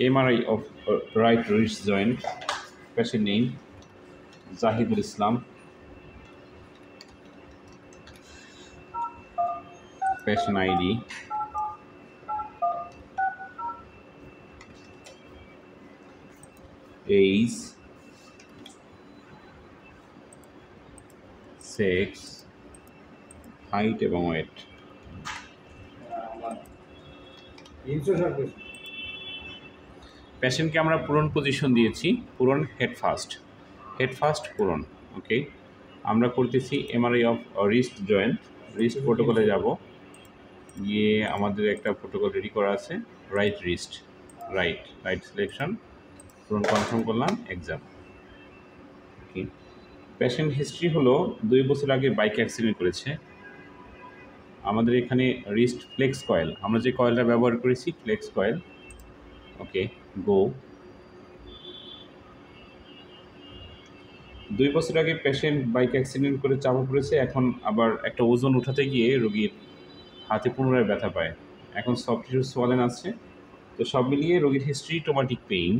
MRI of right wrist joint. Patient name Zahidul Islam. Patient ID age 6, height এবং weight. পেশেন্টকে আমরা পুরন position দিয়েছি, পুরন হেড ফার্স্ট পুরন। ওকে, আমরা করতেছি MRI of wrist joint. Wrist প্রোটোকলে যাব, গিয়ে আমাদের একটা প্রোটোকল রেডি করা আছে। রাইট রিস্ট, রাইট সিলেকশন, পুরন কনফার্ম করলাম, এক্সাম। ওকে, পেশেন্ট হিস্ট্রি হলো 2 বছর আগে বাইক অ্যাক্সিডেন্ট করেছে। আমাদের এখানে রিস্ট ফ্লেক্স কয়েল, আমরা যে কয়েলটা ব্যবহার করেছি ফ্লেক্স কয়েল। ওকে, গো। 2 বছর আগে পেশেন্ট বাইক অ্যাক্সিডেন্ট করে চাপা পড়েছে, এখন আবার একটা ওজন উঠাতে গিয়ে রোগীর হাতে পুনরায় ব্যথা পায়, এখন সফট টিস্যু সোয়ালেন আছে। তো সব মিলিয়ে রোগীর history traumatic pain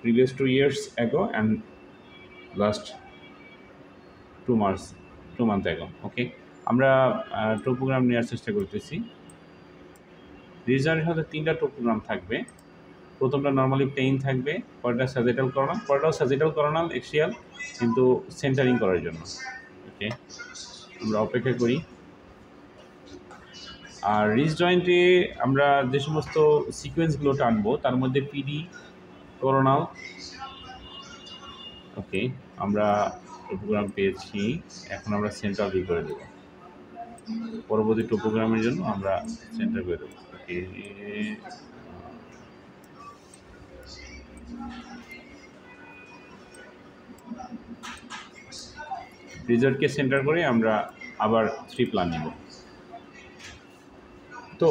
previous 2 years ago and last 2 months ago। ওকে, আমরা টোপোগ্রাম নেওয়ার চেষ্টা করতেছি। রিজনের সাথে 3টা টোপোগ্রাম থাকবে। প্রথমটা নর্মালি প্লেইন থাকবে, পরেরটা স্যাজিটাল করোনাল, পরেরটাও স্যাজিটাল করোনাল এক্সিয়াল, কিন্তু সেন্টারিং করার জন্য। ওকে, আমরা অপেক্ষা করি। আর রিস্ট জয়েন্টে আমরা যে সমস্ত সিকোয়েন্সগুলো টানবো তার মধ্যে পিডি, করোনাল। ওকে, আমরা টোপোগ্রাম পেয়েছি, এখন আমরা সেন্টার ভিউ করে দেবো। পরবর্তী টোপোগ্রামের জন্য আমরা সেন্টার করে দেবো। ওকে, রিজল্টকে সেন্টার করে আমরা আবার 3 প্ল্যান নেব। তো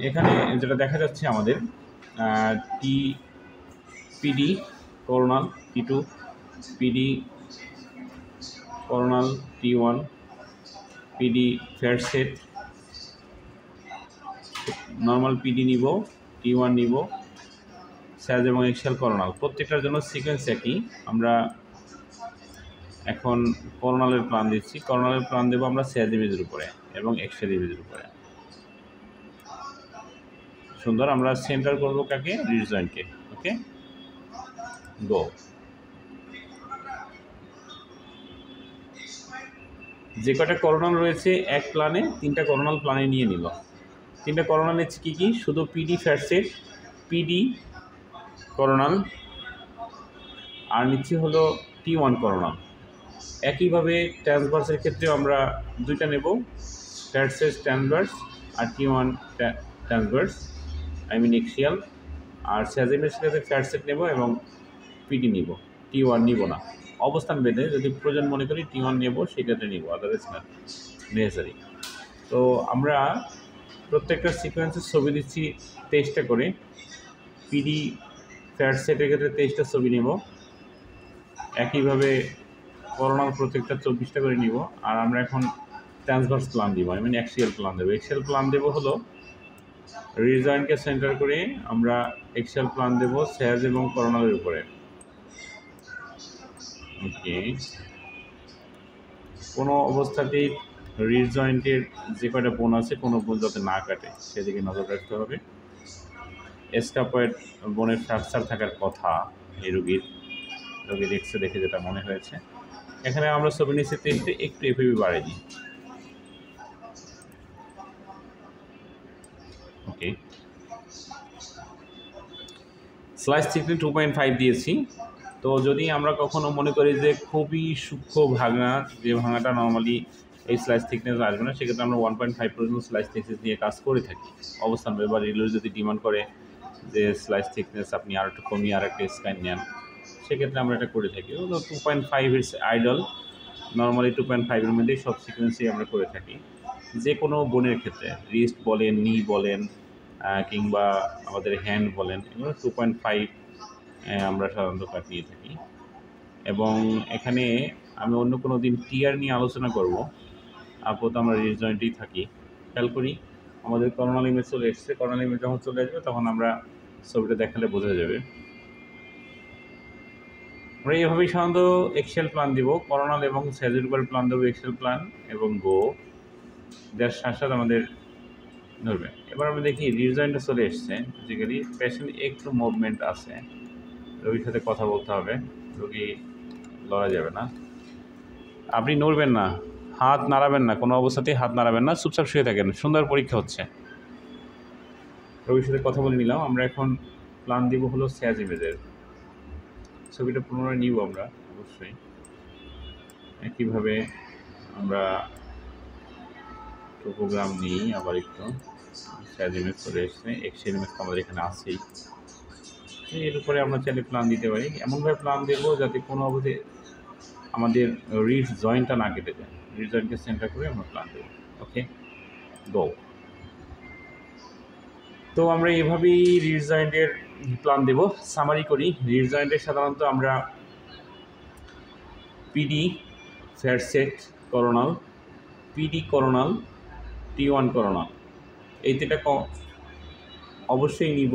এখানে যেটা দেখা যাচ্ছে আমাদের PD coronal T2, PD coronal T1, PD fat set, normal PD নিব, T1 নিব, স্যাজ এবং এক্সেল করোনাল। প্রত্যেকটার জন্য সিকোয়েন্স একই। আমরা এখন করোনালের প্ল্যান দিচ্ছি। করোনালের প্ল্যান দেবো আমরা স্যাজ ইমেজের উপরে এবং এক্সেল ইমেজের উপরে। সুন্দর, আমরা সেন্টার করবো কাকে? রিস্ট জয়েন্টকে। ওকে, গো। যে কটা করোনাল রয়েছে এক প্ল্যানে, 3টা করোনাল প্ল্যানে নিয়ে নিল। 3টা করোনাল নিচ্ছে কী কী? শুধু PD fat sat, PD coronal, আর নিচ্ছি হলো T1 করোনাল। একইভাবে ট্রান্সভার্সের ক্ষেত্রেও আমরা 2টা নেব, ফ্যাট সেট ট্রান্সভার্স আর T1 ট্রান্সভার্স, এক্সিয়াল। আর স্যাজিমের সাথে ফ্যাট সেট নেব এবং পিডি নিব, T1 নিব না। অবস্থান বেঁধে যদি প্রয়োজন মনে করি T1 নেব, সেক্ষেত্রে নিব, আদারওয়াইজ না নেসেসারি। তো আমরা প্রত্যেকটা সিকোয়েন্সের ছবি দিচ্ছি 23টা করে। পিডি ফ্যাট সেটের ক্ষেত্রে 23টা ছবি নেব। একইভাবে করোনাল প্রত্যেকটা 24টা করে নিব। আর আমরা এখন ট্রান্সভার্স প্ল্যান দিব, এক্সিয়াল প্ল্যান দেবো। এক্সিয়াল প্ল্যান দেবো হলো রিস্ট জয়েন্টকে সেন্টার করে আমরা এক্সিয়াল প্ল্যান দেবো স্যাজ এবং করোনালের উপরে। ওকে, কোনো অবস্থাতেই রিস্ট জয়েন্টের যে কয়টা বোন আছে কোনো বোন যাতে না কাটে সেদিকে নজর রাখতে হবে। এসকাপয়েড বোনের ফ্র্যাকচার থাকার কথা এই রোগীর এক্সরে দেখে যেটা মনে হয়েছে। এখানে আমরা ছবি নিচে টেস্টে একটু এফএবি বাড়িয়ে দিই। ওকে, স্লাইস থিকনেস 2.5 দিয়েছি। তো যদি আমরা কখনো মনে করি যে খুবই সূক্ষ্ম ভাঙা, যে ভাঙাটা নর্মালি এই স্লাইস থিকনেস আসবে না, সেক্ষেত্রে আমরা 1.5 পর্যন্ত স্লাইস থিকনেস দিয়ে কাজ করে থাকি। অবস্থান বা রিলোর যদি ডিমান্ড করে যে স্লাইস থিকনেস আপনি আর একটু কমিয়ে আর একটা স্ক্যান নেন, সেক্ষেত্রে আমরা এটা করে থাকি। 2.5 ইটস আইডল, নর্মালি 2.5-এর মধ্যেই সব সিকোয়েন্সই আমরা করে থাকি। যে কোনো বোনের ক্ষেত্রে, রিস্ট বলেন, নি বলেন, কিংবা আমাদের হ্যান্ড বলেন, এগুলো 2.5 আমরা সাধারণত কাট নিয়ে থাকি। এবং এখানে আমি অন্য কোনো দিন টিআর নিয়ে আলোচনা করব, আপাতত আমরা রিস্ট জয়েন্টেই থাকি। খেয়াল করি আমাদের করোনাল ইমেজ চলে এসেছে। করোনাল ইমেজ যখন চলে আসবে তখন আমরা ছবিটা দেখালে বোঝা যাবে। আমরা এইভাবেই সাধারণত এক্সেল প্ল্যান দিব, করোনাল এবং স্যাজুরিক্যাল প্ল্যান দেবো, এক্সেল প্ল্যান এবং গো যার সাথে সাথে আমাদের ধরবে। এবার আমরা দেখি রিজয়েন্টে চলে এসছে, বেসিক্যালি পেশেন্ট একটু মুভমেন্ট আছে, রোগীর সাথে কথা বলতে হবে, রোগী লড়া যাবে না, আপনি নড়বেন না, হাত নাড়াবেন না, কোনো অবস্থাতেই হাত নাড়াবেন না, চুপচাপ শুয়ে থাকেন, সুন্দর পরীক্ষা হচ্ছে। রোগীর সাথে কথা বলে নিলাম। আমরা এখন প্ল্যান দিব হলো স্যাজ ইমেজের। ছবিটা পুনরায় নিব আমরা অবশ্যই, একইভাবে আমরা টোপোগ্রাম নিই, আবার একটু স্যাজ ইমেজ চলে এসছে, এক্সেল ইমেজ তো আমাদের এখানে আছেই। এর উপরে আমরা চাইলে প্ল্যান দিতে পারি, এমনভাবে প্ল্যান দেবো যাতে কোনো অবধি আমাদের রিড জয়েন্টটা না কেটে যায়, রিড জয়েন্টকে সেন্টার করে আমরা প্ল্যান দেবো। ওকে, গো। তো আমরা এভাবেই রিড জয়েন্টের প্ল্যান দেব। সামারি করি, রিড জয়েন্টের সাধারণত আমরা PD, fat sat coronal, PD coronal, T1 coronal, এই তিনটা অবশ্যই নিব।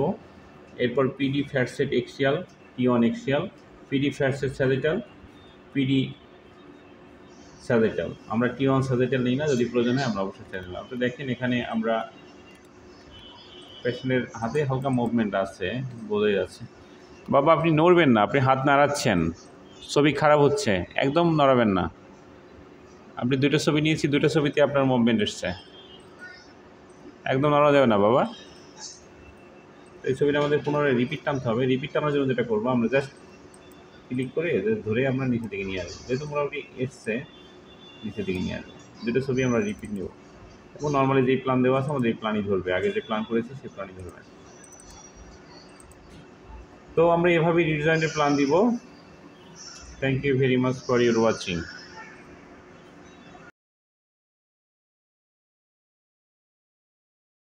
এরপর PD fat sat axial, T1 axial, PD fat sat sagittal, PD sagittal. আমরা T1 স্যাজেটাল নিই না, যদি প্রয়োজন হয় আমরা অবশ্যই স্যাজেটাল। আপনি দেখেন এখানে আমরা পেশেন্টের হাতে হালকা মুভমেন্ট আছে, বোঝাই যাচ্ছে। বাবা আপনি নড়বেন না, আপনি হাত নাড়াচ্ছেন, ছবি খারাপ হচ্ছে, একদম নড়াবেন না। আপনি দুটো ছবি নিয়েছি, দুটো ছবিতে আপনার মুভমেন্ট এসছে, একদম নড়া যাবে না বাবা। এই ছবিটা আমাদের পুনরায় রিপিট টানতে হবে। রিপিট টানার জন্য যেটা করবো, আমরা জাস্ট ক্লিক করে ধরে আমরা নিচে দিকে নিয়ে আসবো, যেহেতু মোটামুটি এসছে নিচে দিকে নিয়ে আসবো। দুটো ছবি আমরা রিপিট নেব এবং নর্মালি যেই প্ল্যান দেওয়া আছে আমাদের এই প্ল্যানই ধরবে, আগে যে প্ল্যান করেছি সেই প্ল্যানই ধরবে। তো আমরা এভাবেই রিডিজাইনের প্ল্যান দিব। Thank you very much for your watching.